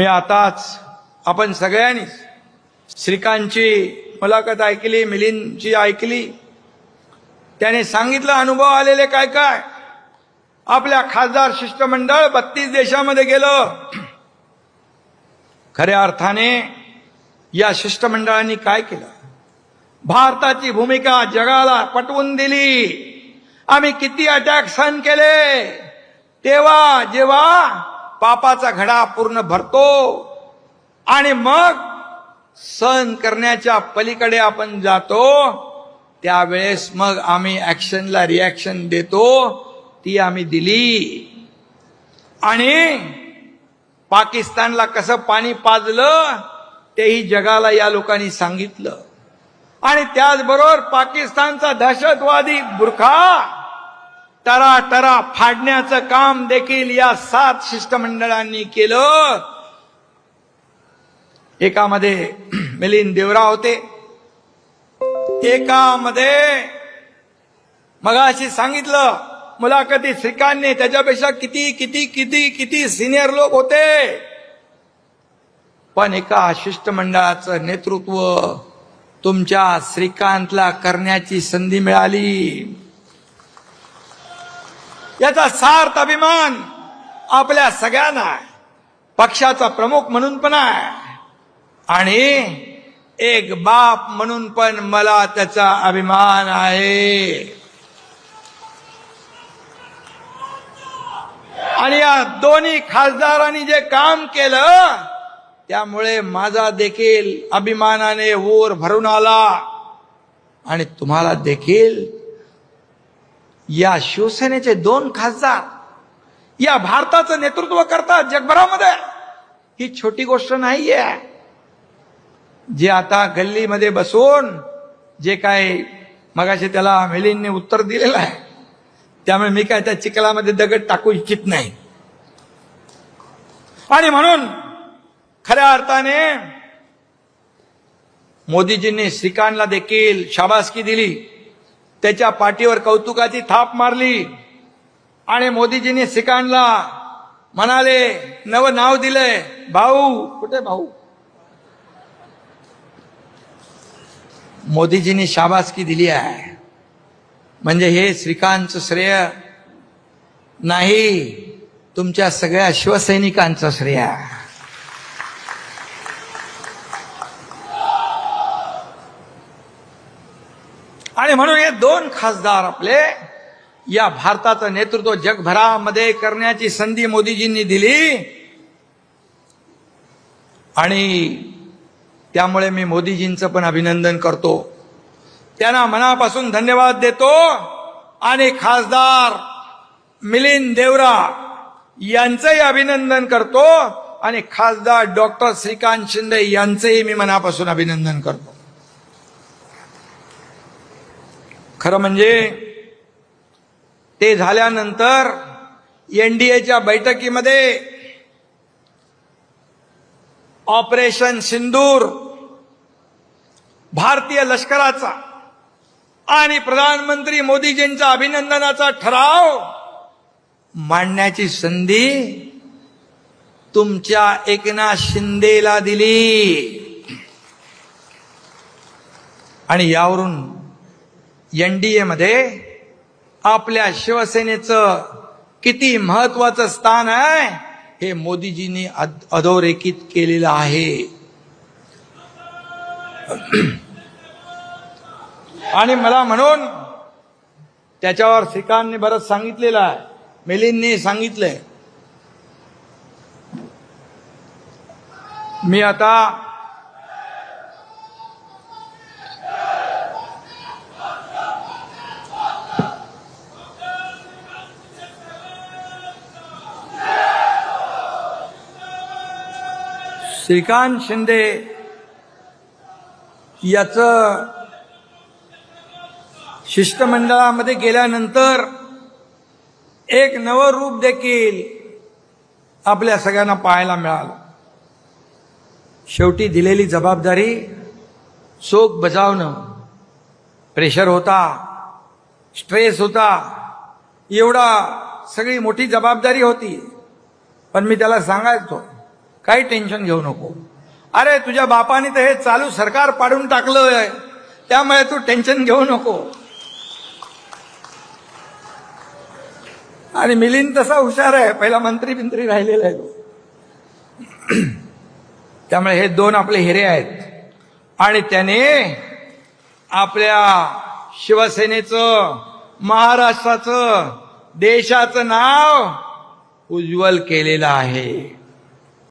मी आताच आपण सगळ्यांनी श्रीकांतची मुलाखत ऐकली, मिलिंदची ऐकली. त्याने सांगितलं अनुभव आलेले काय काय. आपल्या खासदार शिष्टमंडळ 32 देशामध्ये गेलं. खऱ्या अर्थाने या शिष्टमंडळांनी काय केलं, भारताची भूमिका जगाला पटवून दिली. आम्ही किती अटॅक सहन केले, तेव्हा जेव्हा पापाचा घडा पूर्ण भरतो आणि मग सहन करण्याच्या पलीकडे आपण जातो, त्यावेळेस मग आम्ही ऍक्शनला रिॲक्शन देतो. ती आम्ही दिली. आणि पाकिस्तानला कसं पाणी पाजलं तेही जगाला या लोकांनी सांगितलं. आणि त्याचबरोबर पाकिस्तानचा दहशतवादी बुरखा टरा फाडण्याचं काम देखील या 7 शिष्टमंडळांनी केलं. एकामध्ये मिलिंद देवरा होते, एकामध्ये मगाशी सांगितलं मुलाखतीत श्रीकांतने त्याच्यापेक्षा किती किती किती किती सिनियर लोक होते. पण एका शिष्टमंडळाचं नेतृत्व तुमच्या श्रीकांतला करण्याची संधी मिळाली. याचा सार्थ अभिमान आपल्या सगळ्यांना, पक्षाचा प्रमुख म्हणून पण आहे आणि एक बाप म्हणून पण मला त्याचा अभिमान आहे. आणि या दोन्ही खासदारांनी जे काम केलं त्यामुळे माझा देखील अभिमानाने ओर भरून आला. आणि तुम्हाला देखील या शिवसेनेचे 2 खासदार या भारताचं नेतृत्व करतात जगभरामध्ये. ही छोटी गोष्ट नाहीये. जे आता गल्लीमध्ये बसून जे काय मगाशी त्याला मिलिंदने उत्तर दिलेलं आहे, त्यामुळे मी काय त्या चिखलामध्ये दगड टाकू इच्छित नाही. आणि म्हणून खऱ्या अर्थाने मोदीजींनी श्रीकांतला देखील शाबासकी दिली, त्याच्या पाठीवर कौतुकाची थाप मारली. आणि मोदीजींनी श्रीकांतला म्हणाले, नवं नाव दिलंय भाऊ. कुठे भाऊ? मोदीजींनी शाबासकी दिली आहे. म्हणजे हे श्रीकांतचं श्रेय नाही, तुमच्या सगळ्या शिवसैनिकांचं श्रेय आहे. आणि म्हणून हे 2 खासदार आपले या भारताचं नेतृत्व जगभरामध्ये करण्याची संधी मोदीजींनी दिली. आणि त्यामुळे मी मोदीजींचं पण अभिनंदन करतो, त्यांना मनापासून धन्यवाद देतो. आणि खासदार मिलिंद देवरा यांचंही अभिनंदन करतो आणि खासदार डॉक्टर श्रीकांत शिंदे यांचंही मी मनापासून अभिनंदन करतो. खरं म्हणजे ते झाल्यानंतर एनडीएच्या बैठकीमध्ये ऑपरेशन सिंदूर, भारतीय लष्कराचा आणि प्रधानमंत्री मोदीजींचा अभिनंदनाचा ठराव मांडण्याची संधी तुमच्या एकनाथ शिंदेला दिली. आणि यावरून एनडीए मध्ये आपल्या शिवसेनेचं किती महत्वाचं स्थान आहे हे मोदीजींनी अधोरेखित केलेलं आहे. आणि मला म्हणून त्याच्यावर श्रीकांतने बरंच सांगितलेलं आहे, मिलिंदने सांगितलंय. मी आता श्रीकांत शिंदे याचं शिष्टमंडळामध्ये गेल्यानंतर एक नवं रूप देखील आपल्या सगळ्यांना पाहायला मिळालं. शेवटी दिलेली जबाबदारी चोख बजावणं, प्रेशर होता, स्ट्रेस होता, एवढा सगळी मोठी जबाबदारी होती. पण मी त्याला सांगायचो काही टेन्शन घेऊ नको. अरे तुझ्या बापाने तर हे चालू सरकार पाडून टाकलंय, त्यामुळे तू टेन्शन घेऊ नको. आणि मिलिंद तसा हुशार आहे, पहिला मंत्री राहिलेला आहे तो. त्यामुळे हे दोन आपले हिरे आहेत. आणि त्याने आपल्या शिवसेनेचं, महाराष्ट्राचं, देशाचं नाव उज्ज्वल केलेलं आहे.